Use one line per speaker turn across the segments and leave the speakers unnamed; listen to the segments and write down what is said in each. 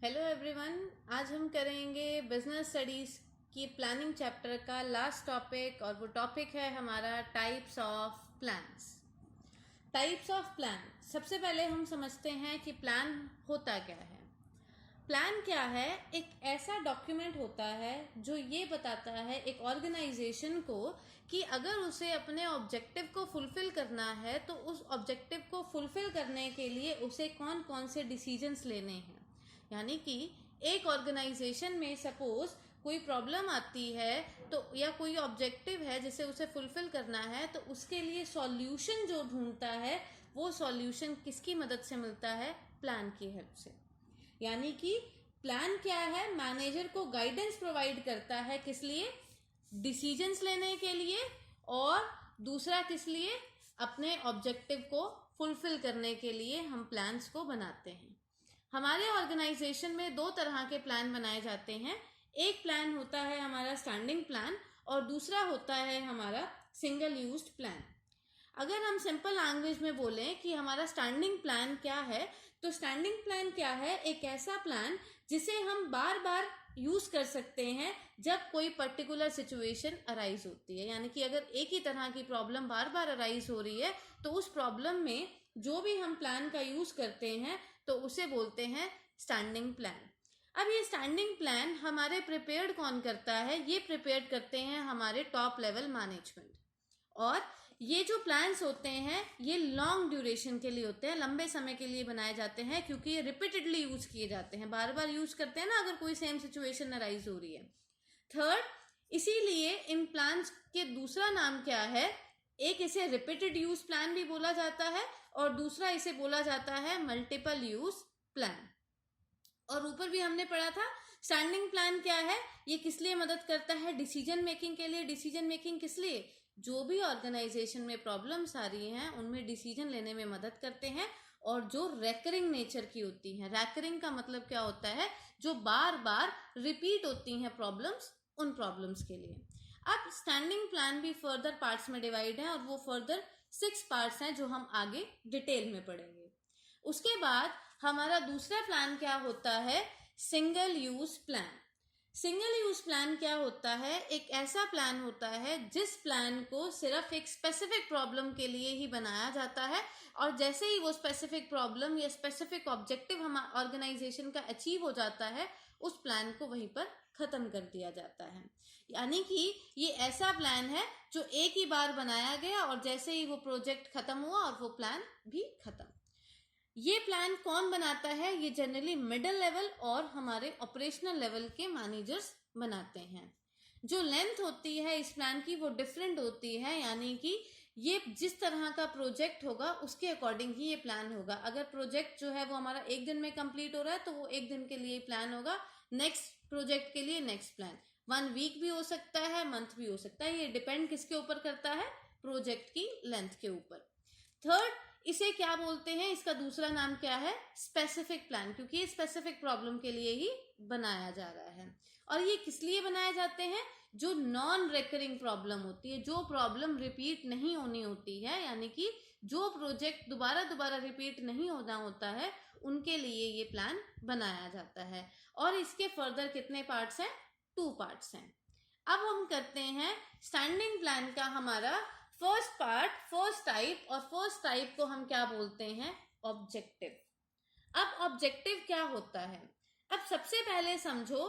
Hello everyone, आज हम करेंगे बिजनेस स्टडीज़ की प्लानिंग चैप्टर का लास्ट टॉपिक और वो टॉपिक है हमारा types of plans. Types of plan, सबसे पहले हम समझते हैं कि प्लान होता क्या है। प्लान क्या है? एक ऐसा डॉक्यूमेंट होता है जो ये बताता है एक ऑर्गेनाइजेशन को कि अगर उसे अपने ऑब्जेक्टिव को फुलफिल करना है तो उस ऑब्जेक्टिव को फुलफिल करने के लिए उसे कौन कौन से डिसीजंस लेने हैं। यानी कि एक ऑर्गेनाइजेशन में सपोज कोई प्रॉब्लम आती है तो या कोई ऑब्जेक्टिव है जिसे उसे फुलफिल करना है तो उसके लिए सॉल्यूशन जो ढूंढता है वो सॉल्यूशन किसकी मदद से मिलता है? प्लान की हेल्प से। यानी कि प्लान क्या है? मैनेजर को गाइडेंस प्रोवाइड करता है, किस लिए? डिसीजंस लेने के लिए, और दूसरा किस लिए? अपने ऑब्जेक्टिव को फुलफिल करने के लिए हम प्लान्स को बनाते हैं। हमारे ऑर्गेनाइजेशन में दो तरह के प्लान बनाए जाते हैं। एक प्लान होता है हमारा स्टैंडिंग प्लान और दूसरा होता है हमारा सिंगल यूज्ड प्लान। अगर हम सिंपल लैंग्वेज में बोलें कि हमारा स्टैंडिंग प्लान क्या है, तो स्टैंडिंग प्लान क्या है? एक ऐसा प्लान जिसे हम बार बार यूज कर सकते हैं जब कोई पर्टिकुलर सिचुएशन अराइज होती है। यानी कि अगर एक ही तरह की प्रॉब्लम बार बार अराइज हो रही है तो उस प्रॉब्लम में जो भी हम प्लान का यूज करते हैं तो उसे बोलते हैं स्टैंडिंग प्लान। अब ये स्टैंडिंग प्लान हमारे प्रिपेयर्ड कौन करता है? ये प्रिपेयर करते हैं हमारे टॉप लेवल मैनेजमेंट। और ये जो प्लान्स होते हैं ये लॉन्ग ड्यूरेशन के लिए होते हैं, लंबे समय के लिए बनाए जाते हैं, क्योंकि ये रिपीटेडली यूज किए जाते हैं, बार बार यूज करते हैं ना अगर कोई सेम सिचुएशन अराइज हो रही है। थर्ड, इसीलिए इन प्लान्स के दूसरा नाम क्या है? एक इसे रिपीटेड यूज प्लान भी बोला जाता है और दूसरा इसे बोला जाता है मल्टीपल यूज प्लान। और ऊपर भी हमने पढ़ा था स्टैंडिंग प्लान क्या है, ये किस लिए मदद करता है? डिसीजन मेकिंग के लिए। डिसीजन मेकिंग किस लिए? जो भी ऑर्गेनाइजेशन में प्रॉब्लम्स आ रही हैं उनमें डिसीजन लेने में मदद करते हैं, और जो रेकरिंग नेचर की होती हैं। रेकरिंग का मतलब क्या होता है? जो बार बार रिपीट होती हैं प्रॉब्लम्स, उन प्रॉब्लम्स के लिए। अब स्टैंडिंग प्लान भी फर्दर पार्ट्स में डिवाइड है और वो फर्दर 6 पार्ट्स हैं जो हम आगे डिटेल में पढ़ेंगे। उसके बाद हमारा दूसरा प्लान क्या होता है? Single use plan. Single use plan क्या होता है? एक ऐसा प्लान होता है जिस प्लान को सिर्फ एक स्पेसिफिक प्रॉब्लम के लिए ही बनाया जाता है, और जैसे ही वो स्पेसिफिक प्रॉब्लम या स्पेसिफिक ऑब्जेक्टिव हमारे ऑर्गेनाइजेशन का अचीव हो जाता है उस प्लान को वहीं पर खत्म कर दिया जाता है। यानी कि ये ऐसा प्लान है जो एक ही बार बनाया गया और जैसे ही वो प्रोजेक्ट खत्म हुआ और वो प्लान भी खत्म। ये प्लान कौन बनाता है? ये जनरली मिडिल लेवल और हमारे ऑपरेशनल लेवल के मैनेजर्स बनाते हैं। जो लेंथ होती है इस प्लान की वो डिफरेंट होती है, यानी कि ये जिस तरह का प्रोजेक्ट होगा उसके अकॉर्डिंग ही ये प्लान होगा। अगर प्रोजेक्ट जो है वो हमारा एक दिन में कंप्लीट हो रहा है तो वो एक दिन के लिए प्लान होगा, नेक्स्ट प्रोजेक्ट के लिए नेक्स्ट प्लान 1 वीक भी हो सकता है, मंथ भी हो सकता है। ये डिपेंड किसके ऊपर करता है? प्रोजेक्ट की लेंथ के ऊपर। थर्ड, इसे क्या बोलते हैं? इसका दूसरा नाम क्या है? स्पेसिफिक प्लान, क्योंकि ये स्पेसिफिक प्रॉब्लम के लिए ही बनाया जा रहा है। और ये किस लिए बनाए जाते हैं? जो नॉन रेकरिंग प्रॉब्लम होती है, जो प्रॉब्लम रिपीट नहीं होनी होती है, यानी कि जो प्रोजेक्ट दोबारा दोबारा रिपीट नहीं होना होता है, उनके लिए ये प्लान बनाया जाता है। और इसके फर्दर कितने पार्ट्स हैं? 2 पार्ट्स हैं। अब हम करते हैं स्टैंडिंग प्लान का हमारा फर्स्ट पार्ट, फर्स्ट टाइप, और फर्स्ट टाइप को हम क्या बोलते हैं? ऑब्जेक्टिव। अब ऑब्जेक्टिव क्या होता है? अब सबसे पहले समझो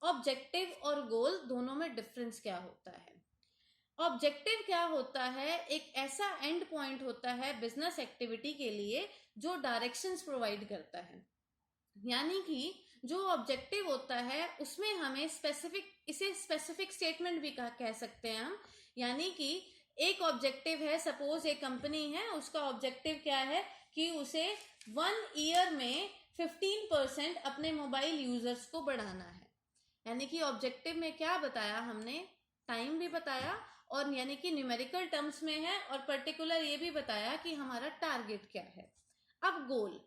ऑब्जेक्टिव और गोल दोनों में डिफरेंस क्या होता है। ऑब्जेक्टिव क्या होता है? एक ऐसा एंड पॉइंट होता है बिजनेस एक्टिविटी के लिए जो डायरेक्शंस प्रोवाइड करता है। यानी कि जो ऑब्जेक्टिव होता है उसमें हमें स्पेसिफिक, इसे स्पेसिफिक स्टेटमेंट भी कह सकते हैं हम। यानी कि एक ऑब्जेक्टिव है, सपोज एक कंपनी है, उसका ऑब्जेक्टिव क्या है कि उसे 1 ईयर में 15% अपने मोबाइल यूजर्स को बढ़ाना है। यानी कि ऑब्जेक्टिव में क्या बताया हमने? टाइम भी बताया, और यानी कि न्यूमेरिकल टर्म्स में है, और पर्टिकुलर ये भी बताया कि हमारा टारगेट क्या है। अब गोल,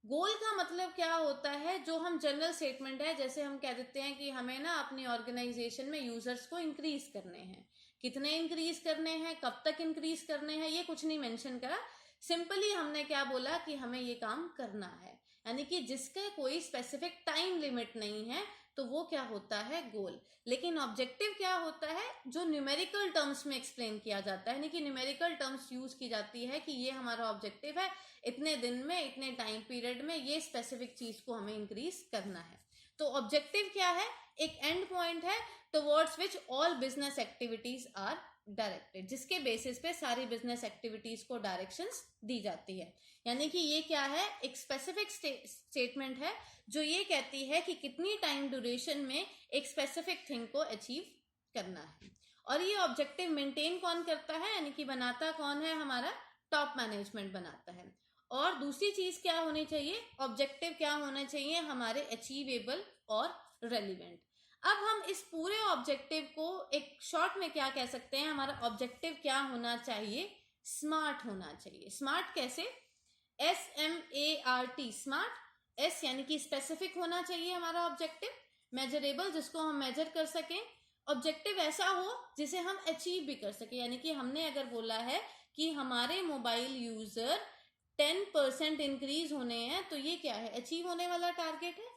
गोल का मतलब क्या होता है? जो हम जनरल स्टेटमेंट है, जैसे हम कह देते हैं कि हमें ना अपनी ऑर्गेनाइजेशन में यूजर्स को इंक्रीज करने हैं। कितने इंक्रीज करने हैं, कब तक इंक्रीज करने हैं, ये कुछ नहीं मेंशन करा। सिंपली हमने क्या बोला कि हमें ये काम करना है। यानी कि जिसका कोई स्पेसिफिक टाइम लिमिट नहीं है, तो वो क्या होता है, गोल। लेकिन ऑब्जेक्टिव क्या होता है, जो न्यूमेरिकल टर्म्स में एक्सप्लेन किया जाता है, यानी कि न्यूमेरिकल टर्म्स यूज की जाती है कि ये हमारा ऑब्जेक्टिव है, इतने दिन में, इतने टाइम पीरियड में ये स्पेसिफिक चीज को हमें इंक्रीज करना है। तो ऑब्जेक्टिव क्या है, एक एंड पॉइंट है towards which all business activities are directed, जिसके बेसिस पे सारी बिजनेस एक्टिविटीज को डायरेक्शंस दी जाती है। यानी कि ये क्या है, एक स्पेसिफिक स्टेटमेंट है जो ये कहती है कि कितनी टाइम ड्यूरेशन में एक स्पेसिफिक थिंग को अचीव करना है। और ये ऑब्जेक्टिव मेंटेन कौन करता है, यानी कि बनाता कौन है, हमारा टॉप मैनेजमेंट बनाता है। और दूसरी चीज क्या होनी चाहिए, ऑब्जेक्टिव क्या होना चाहिए, हमारे अचीवेबल और रेलिवेंट। अब हम इस पूरे ऑब्जेक्टिव को एक शॉर्ट में क्या कह सकते हैं, हमारा ऑब्जेक्टिव क्या होना चाहिए, स्मार्ट होना चाहिए। स्मार्ट कैसे, SMART, स्मार्ट। S यानी कि स्पेसिफिक होना चाहिए हमारा ऑब्जेक्टिव, मेजरेबल जिसको हम मेजर कर सकें, ऑब्जेक्टिव ऐसा हो जिसे हम अचीव भी कर सके। यानी कि हमने अगर बोला है कि हमारे मोबाइल यूजर 10% इंक्रीज होने हैं, तो ये क्या है, अचीव होने वाला टारगेट है।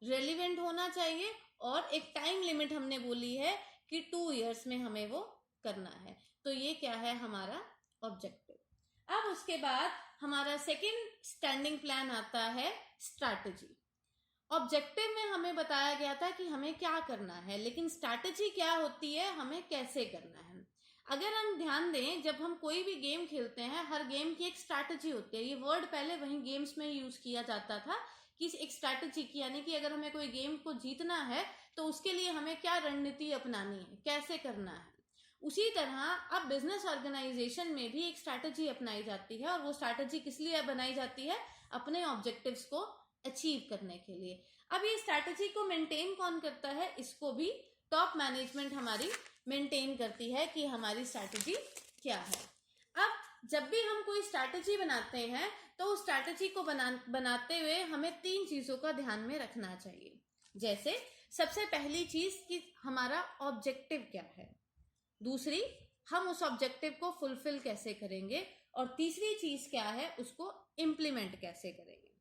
रेलिवेंट होना चाहिए और एक टाइम लिमिट हमने बोली है कि 2 इयर्स में हमें वो करना है। तो ये क्या है हमारा ऑब्जेक्टिव। अब उसके बाद हमारा सेकंड स्टैंडिंग प्लान आता है स्ट्रैटेजी। ऑब्जेक्टिव में हमें बताया गया था कि हमें क्या करना है, लेकिन स्ट्रैटेजी क्या होती है, हमें कैसे करना है। अगर हम ध्यान दें, जब हम कोई भी गेम खेलते हैं, हर गेम की एक स्ट्रैटेजी होती है। ये वर्ड पहले वही गेम्स में यूज किया जाता था कि एक स्ट्रैटेजी की, यानी कि अगर हमें कोई गेम को जीतना है तो उसके लिए हमें क्या रणनीति अपनानी है, कैसे करना है। उसी तरह अब बिजनेस ऑर्गेनाइजेशन में भी एक स्ट्रैटेजी अपनाई जाती है, और वो स्ट्रैटेजी किस लिए बनाई जाती है, अपने ऑब्जेक्टिव्स को अचीव करने के लिए। अब ये स्ट्रैटेजी को मेंटेन कौन करता है, इसको भी टॉप मैनेजमेंट हमारी मेंटेन करती है कि हमारी स्ट्रैटेजी क्या है। अब जब भी हम कोई स्ट्रैटेजी बनाते हैं, तो उस स्ट्रैटेजी को बनाते हुए हमें 3 चीजों का ध्यान में रखना चाहिए। जैसे सबसे पहली चीज कि हमारा ऑब्जेक्टिव क्या है, दूसरी हम उस ऑब्जेक्टिव को फुलफिल कैसे करेंगे, और तीसरी चीज क्या है, उसको इम्प्लीमेंट कैसे करेंगे।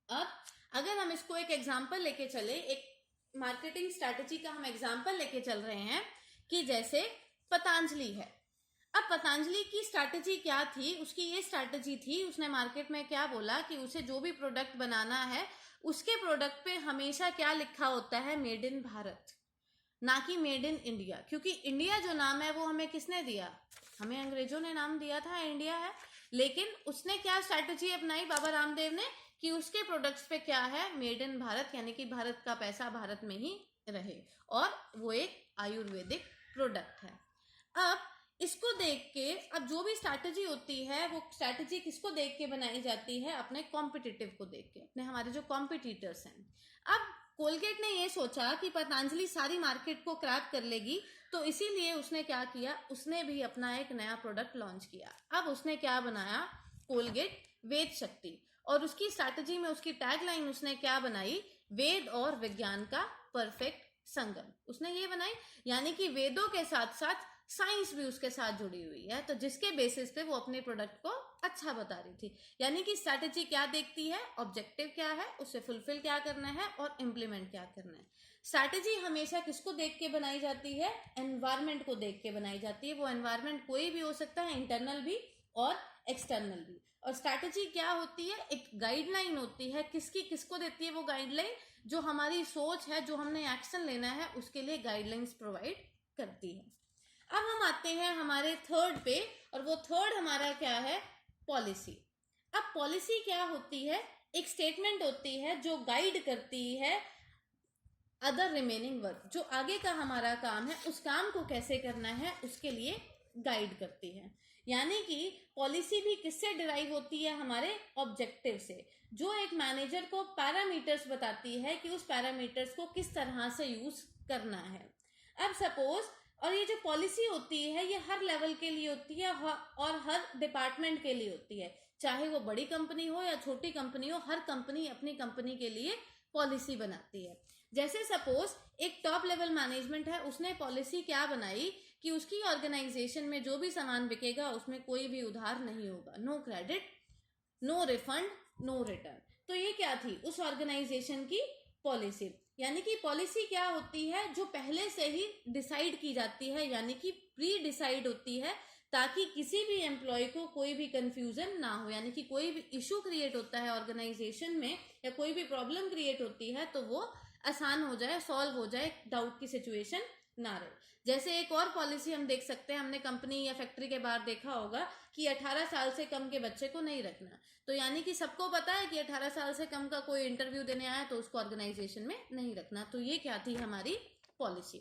अब अगर हम इसको एक एग्जांपल लेके चले, एक मार्केटिंग स्ट्रैटेजी का हम एग्जांपल लेके चल रहे हैं कि जैसे पतंजलि है। अब पतंजलि की स्ट्रैटेजी क्या थी, उसकी ये स्ट्रैटेजी थी, उसने मार्केट में क्या बोला कि उसे जो भी प्रोडक्ट बनाना है, उसके प्रोडक्ट पे हमेशा क्या लिखा होता है, मेड इन भारत, ना कि मेड इन इंडिया। क्योंकि इंडिया जो नाम है वो हमें किसने दिया, हमें अंग्रेजों ने नाम दिया था, इंडिया है। लेकिन उसने क्या स्ट्रैटेजी अपनाई, बाबा रामदेव ने, कि उसके प्रोडक्ट्स पे क्या है, मेड इन भारत, यानी कि भारत का पैसा भारत में ही रहे, और वो एक आयुर्वेदिक प्रोडक्ट है। अब इसको देख के, अब जो भी स्ट्रैटेजी होती है, वो स्ट्रैटेजी किसको देख के बनाई जाती है, अपने कॉम्पिटिटिव को देख के, अपने हमारे जो कॉम्पिटिटर्स हैं। अब कोलगेट ने ये सोचा कि पतंजलि सारी मार्केट को क्रैक कर लेगी, तो इसीलिए उसने क्या किया, उसने भी अपना एक नया प्रोडक्ट लॉन्च किया। अब उसने क्या बनाया, कोलगेट वेद शक्ति, और उसकी स्ट्रैटेजी में उसकी टैगलाइन उसने क्या बनाई, वेद और विज्ञान का परफेक्ट संगम, उसने ये बनाई। यानी कि वेदों के साथ साथ साइंस भी उसके साथ जुड़ी हुई है, तो जिसके बेसिस पे वो अपने प्रोडक्ट को अच्छा बता रही थी। यानी कि स्ट्रैटेजी क्या देखती है, ऑब्जेक्टिव क्या है, उसे फुलफिल क्या करना है, और इम्प्लीमेंट क्या करना है। स्ट्रैटेजी हमेशा किसको देख के बनाई जाती है, एनवायरमेंट को देख के बनाई जाती है। वो एनवायरमेंट कोई भी हो सकता है, इंटरनल भी और एक्सटर्नल भी। और स्ट्रैटेजी क्या होती है, एक गाइडलाइन होती है, किसको देती है वो गाइडलाइन, जो हमारी सोच है, जो हमने एक्शन लेना है, उसके लिए गाइडलाइंस प्रोवाइड करती है। अब हम आते हैं हमारे थर्ड पे, और वो थर्ड हमारा क्या है, पॉलिसी। अब पॉलिसी क्या होती है, एक स्टेटमेंट होती है जो गाइड करती है अदर रिमेनिंग वर्क, जो आगे का हमारा काम है, उस काम को कैसे करना है, उसके लिए गाइड करती है। यानी कि पॉलिसी भी किससे डिराइव होती है, हमारे ऑब्जेक्टिव से, जो एक मैनेजर को पैरामीटर्स बताती है कि उस पैरामीटर्स को किस तरह से यूज करना है। अब सपोज, और ये जो पॉलिसी होती है, ये हर लेवल के लिए होती है और हर डिपार्टमेंट के लिए होती है, चाहे वो बड़ी कंपनी हो या छोटी कंपनी हो, हर कंपनी अपनी कंपनी के लिए पॉलिसी बनाती है। जैसे सपोज एक टॉप लेवल मैनेजमेंट है, उसने पॉलिसी क्या बनाई कि उसकी ऑर्गेनाइजेशन में जो भी सामान बिकेगा उसमें कोई भी उधार नहीं होगा, no credit, no refund, no return. तो ये क्या थी उस ऑर्गेनाइजेशन की पॉलिसी। यानी कि पॉलिसी क्या होती है, जो पहले से ही डिसाइड की जाती है, यानी कि प्री डिसाइड होती है, ताकि किसी भी एम्प्लॉय को कोई भी कंफ्यूजन ना हो। यानी कि कोई भी इशू क्रिएट होता है ऑर्गेनाइजेशन में या कोई भी प्रॉब्लम क्रिएट होती है तो वो आसान हो जाए, सॉल्व हो जाए, डाउट की सिचुएशन ना रहे। जैसे एक और पॉलिसी हम देख सकते हैं, हमने कंपनी या फैक्ट्री के बाहर देखा होगा कि 18 साल से कम के बच्चे को नहीं रखना। तो यानी कि सबको पता है कि 18 साल से कम का कोई इंटरव्यू देने आया तो उसको ऑर्गेनाइजेशन में नहीं रखना। तो ये क्या थी हमारी पॉलिसी।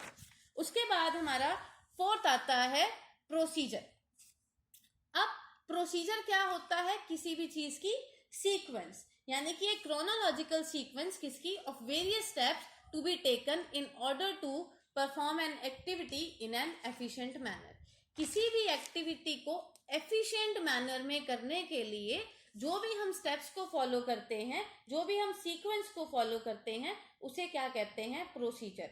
उसके बाद हमारा फोर्थ आता है प्रोसीजर। अब प्रोसीजर क्या होता है, किसी भी चीज की सीक्वेंस, यानी कि एक क्रोनोलॉजिकल सीक्वेंस किसकी, of various steps to be taken in order to perform an activity in an efficient manner. किसी भी एक्टिविटी को एफिशिएंट मैनर में करने के लिए जो भी हम स्टेप्स को फॉलो करते हैं, जो भी हम सीक्वेंस को फॉलो करते हैं, उसे क्या कहते हैं, प्रोसीजर।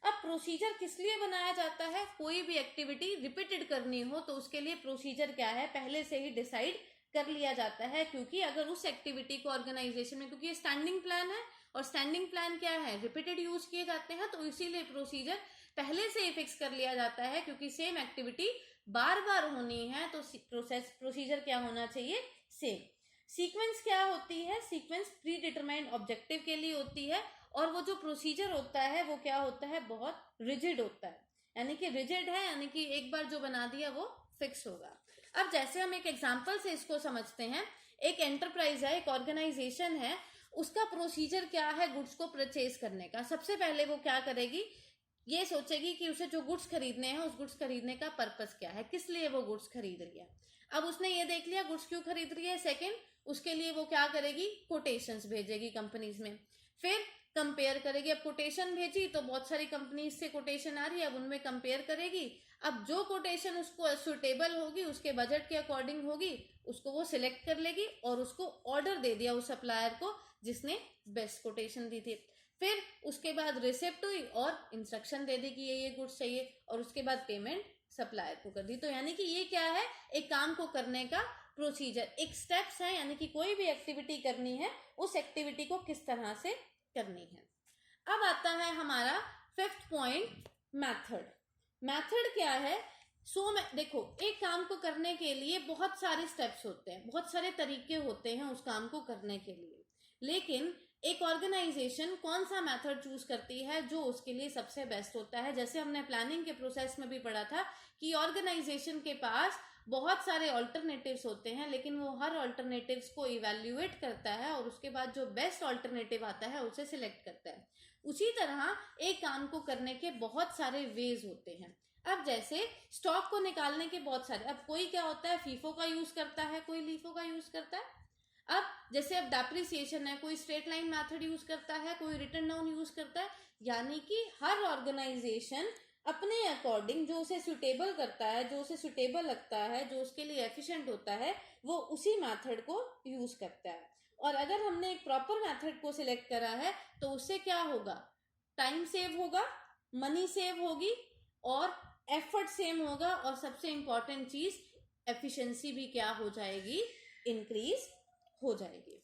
अब प्रोसीजर किस लिए बनाया जाता है, कोई भी एक्टिविटी रिपीटेड करनी हो तो उसके लिए प्रोसीजर क्या है, पहले से ही डिसाइड कर लिया जाता है। क्योंकि अगर उस एक्टिविटी को ऑर्गेनाइजेशन में, क्योंकि ये स्टैंडिंग प्लान है और स्टैंडिंग प्लान क्या है, रिपीटेड यूज किए जाते हैं, तो इसीलिए प्रोसीजर पहले से ही फिक्स कर लिया जाता है। क्योंकि सेम एक्टिविटी बार बार होनी है तो प्रोसीजर क्या होना चाहिए, सेम। सीक्वेंस क्या होती है, सीक्वेंस प्री डिटरमाइंड ऑब्जेक्टिव के लिए होती है और वो जो प्रोसीजर होता है वो क्या होता है, बहुत रिजिड होता है। यानी कि रिजिड है, यानी कि एक बार जो बना दिया वो फिक्स होगा। अब जैसे हम एक एग्जांपल से इसको समझते हैं, एक एंटरप्राइज है, एक ऑर्गेनाइजेशन है, उसका प्रोसीजर क्या है गुड्स को परचेज करने का। सबसे पहले वो क्या करेगी, ये सोचेगी कि उसे जो गुड्स खरीदने हैं, उस गुड्स खरीदने का पर्पस क्या है, किस लिए वो गुड्स खरीद रही है। अब उसने ये देख लिया गुड्स क्यों खरीद रही है। सेकंड, उसके लिए वो क्या करेगी, कोटेशंस भेजेगी कंपनीज में, फिर कंपेयर करेगी। अब कोटेशन भेजी तो बहुत सारी कंपनीज से कोटेशन आ रही है, अब उनमें कंपेयर करेगी। अब जो कोटेशन उसको सुटेबल होगी, उसके बजट के अकॉर्डिंग होगी, उसको वो सिलेक्ट कर लेगी और उसको ऑर्डर दे दिया उस सप्लायर को जिसने बेस्ट कोटेशन दी थी। फिर उसके बाद रिसिप्ट हुई और इंस्ट्रक्शन दे दी कि ये गुड्स चाहिए, और उसके बाद पेमेंट सप्लायर को कर दी। तो यानी कि ये क्या है, एक काम को करने का प्रोसीजर, एक स्टेप्स है। यानी कि कोई भी एक्टिविटी करनी है, उस एक्टिविटी को किस तरह से करनी है। अब आता है हमारा फिफ्थ पॉइंट, मेथड। मेथड क्या है, देखो, एक काम को करने के लिए बहुत सारे स्टेप्स होते हैं, बहुत सारे तरीके होते हैं उस काम को करने के लिए, लेकिन एक ऑर्गेनाइजेशन कौन सा मेथड चूज करती है जो उसके लिए सबसे बेस्ट होता है। जैसे हमने प्लानिंग के प्रोसेस में भी पढ़ा था कि ऑर्गेनाइजेशन के पास बहुत सारे ऑल्टरनेटिव्स होते हैं, लेकिन वो हर ऑल्टरनेटिव्स को इवैल्यूएट करता है और उसके बाद जो बेस्ट ऑल्टरनेटिव आता है उसे सिलेक्ट करता है। उसी तरह एक काम को करने के बहुत सारे वेज होते हैं। अब जैसे स्टॉक को निकालने के बहुत सारे, अब कोई क्या होता है, फीफो का यूज करता है, कोई लीफो का यूज करता है। अब जैसे अब डेप्रिसिएशन है, कोई स्ट्रेट लाइन मेथड यूज करता है, कोई रिटर्न डाउन यूज करता है। यानी कि हर ऑर्गेनाइजेशन अपने अकॉर्डिंग जो उसे सुटेबल करता है, जो उसे सुटेबल लगता है, जो उसके लिए एफिशिएंट होता है, वो उसी मेथड को यूज करता है। और अगर हमने एक प्रॉपर मेथड को सिलेक्ट करा है तो उससे क्या होगा, टाइम सेव होगा, मनी सेव होगी और एफर्ट सेम होगा, और सबसे इंपॉर्टेंट चीज एफिशिएंसी भी क्या हो जाएगी, इंक्रीज हो जाएगी।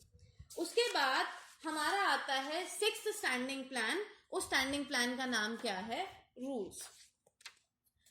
उसके बाद हमारा आता है सिक्स्थ स्टैंडिंग प्लान। उस स्टैंडिंग प्लान का नाम क्या है, रूल्स।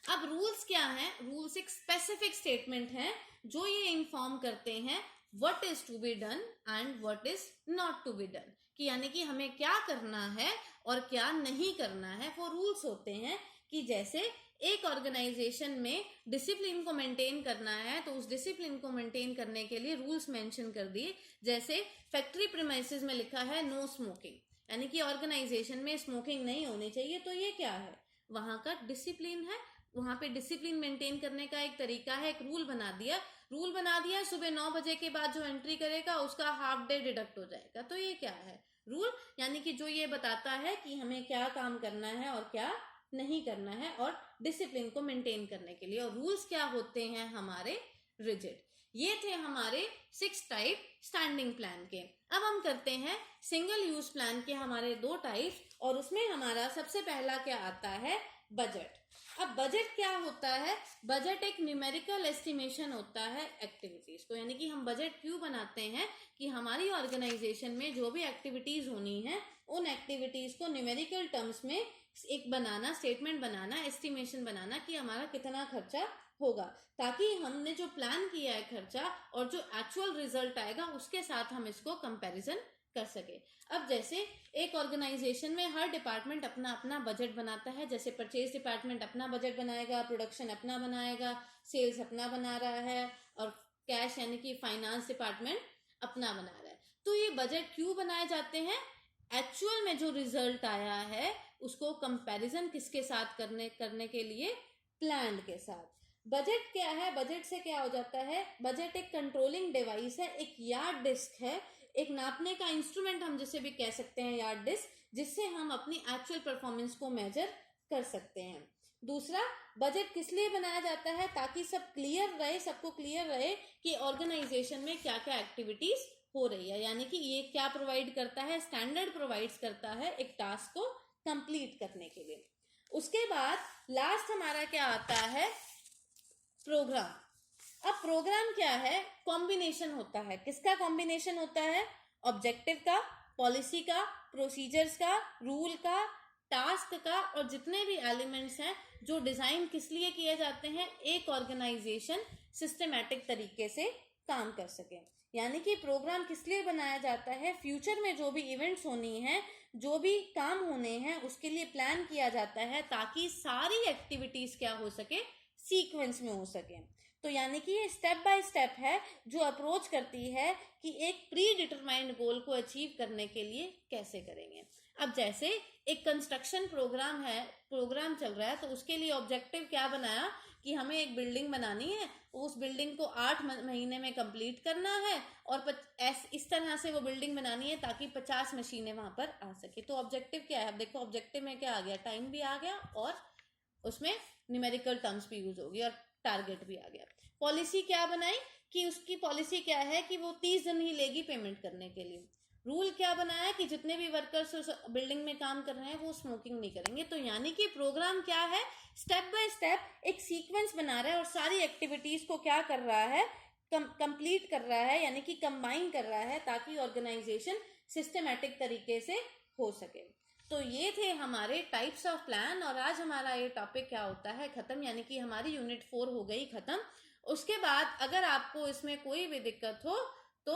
अब रूल्स क्या है, रूल्स एक स्पेसिफिक स्टेटमेंट है जो ये इन्फॉर्म करते हैं what is to be done and what is not to be done, कि यानी कि हमें क्या करना है और क्या नहीं करना है। वो रूल्स होते हैं कि जैसे एक ऑर्गेनाइजेशन में डिसिप्लिन को मेंटेन करना है तो उस डिसिप्लिन को मेंटेन करने के लिए रूल्स मेंशन कर दिए। जैसे फैक्ट्री प्रीमाइसेस में लिखा है नो स्मोकिंग, यानी कि ऑर्गेनाइजेशन में स्मोकिंग नहीं होनी चाहिए। तो ये क्या है, वहां का डिसिप्लिन है, वहां पे डिसिप्लिन मेंटेन करने का एक तरीका है, एक रूल बना दिया। सुबह 9 बजे के बाद जो एंट्री करेगा उसका हाफ डे डिडक्ट हो जाएगा। तो ये क्या है, रूल, यानी कि जो ये बताता है कि हमें क्या काम करना है और क्या नहीं करना है, और डिसिप्लिन को मेंटेन करने के लिए। और रूल्स क्या होते हैं हमारे, रिजिड। ये थे हमारे 6 टाइप स्टैंडिंग प्लान के। अब हम करते हैं सिंगल यूज प्लान के हमारे 2 टाइप, और उसमें हमारा सबसे पहला क्या आता है, बजट। अब बजट क्या होता है? बजट एक न्यूमेरिकल एस्टिमेशन होता है एक्टिविटीज को, यानी कि हम बजट क्यों बनाते हैं कि हमारी ऑर्गेनाइजेशन में जो भी एक्टिविटीज होनी है उन एक्टिविटीज को न्यूमेरिकल टर्म्स में एक बनाना, स्टेटमेंट बनाना, एस्टिमेशन बनाना कि हमारा कितना खर्चा होगा, ताकि हमने जो प्लान किया है खर्चा और जो एक्चुअल रिजल्ट आएगा उसके साथ हम इसको कंपैरिजन कर सके। अब जैसे एक ऑर्गेनाइजेशन में हर डिपार्टमेंट अपना अपना बजट बनाता है, जैसे परचेज डिपार्टमेंट अपना बजट बनाएगा, प्रोडक्शन अपना बनाएगा, सेल्स अपना बना रहा है और कैश यानी कि फाइनेंस डिपार्टमेंट अपना बना रहा है। तो ये बजट क्यों बनाए जाते हैं? एक्चुअल में जो रिजल्ट आया है उसको कंपैरिजन किसके साथ करने के लिए? प्लान के साथ। बजट क्या है? बजट से क्या हो जाता है? बजट एक कंट्रोलिंग डिवाइस है, एक यार्ड डिस्क है, एक नापने का इंस्ट्रूमेंट हम जिसे भी कह सकते हैं, यार्ड डिस्क, जिससे हम अपनी एक्चुअल परफॉर्मेंस को मेजर कर सकते हैं। दूसरा, बजट किस लिए बनाया जाता है? ताकि सब क्लियर रहे, सबको क्लियर रहे कि ऑर्गेनाइजेशन में क्या क्या एक्टिविटीज हो रही है, यानी कि ये क्या प्रोवाइड करता है? स्टैंडर्ड प्रोवाइड्स करता है एक टास्क को कंप्लीट करने के लिए। उसके बाद लास्ट हमारा क्या आता है? प्रोग्राम। अब प्रोग्राम क्या है? कॉम्बिनेशन होता है। किसका कॉम्बिनेशन होता है? ऑब्जेक्टिव का, पॉलिसी का, प्रोसीजर्स का, रूल का, टास्क का और जितने भी एलिमेंट्स हैं जो डिजाइन किस लिए किए जाते हैं? एक ऑर्गेनाइजेशन सिस्टमैटिक तरीके से काम कर सके। यानी कि प्रोग्राम किस लिए बनाया जाता है? फ्यूचर में जो भी इवेंट्स होनी है, जो भी काम होने हैं, उसके लिए प्लान किया जाता है ताकि सारी एक्टिविटीज क्या हो सके? सीक्वेंस में हो सके। तो यानी कि ये स्टेप बाय स्टेप है जो अप्रोच करती है कि एक प्री डिटरमाइंड गोल को अचीव करने के लिए कैसे करेंगे। अब जैसे एक कंस्ट्रक्शन प्रोग्राम चल रहा है, तो उसके लिए ऑब्जेक्टिव क्या बनाया कि हमें एक बिल्डिंग बनानी है, उस बिल्डिंग को 8 महीने में कंप्लीट करना है और इस तरह से वो बिल्डिंग बनानी है ताकि 50 मशीनें वहां पर आ सके। तो ऑब्जेक्टिव क्या है? अब देखो ऑब्जेक्टिव में क्या आ गया? टाइम भी आ गया और उसमें न्यूमेरिकल टर्म्स भी यूज होगी और टारगेट भी आ गया। पॉलिसी क्या बनाई कि उसकी पॉलिसी क्या है कि वो 30 दिन ही लेगी पेमेंट करने के लिए। रूल क्या बनाया कि जितने भी वर्कर्स उस बिल्डिंग में काम कर रहे हैं वो स्मोकिंग नहीं करेंगे। तो यानी कि प्रोग्राम क्या है? स्टेप बाय स्टेप एक सीक्वेंस बना रहा है और सारी एक्टिविटीज को क्या कर रहा है? कंप्लीट कर रहा है, यानी कि कंबाइन कर रहा है ताकि ऑर्गेनाइजेशन सिस्टमैटिक तरीके से हो सके। तो ये थे हमारे टाइप्स ऑफ प्लान और आज हमारा ये टॉपिक क्या होता है? खत्म, यानी कि हमारी यूनिट 4 हो गई खत्म। उसके बाद अगर आपको इसमें कोई भी दिक्कत हो तो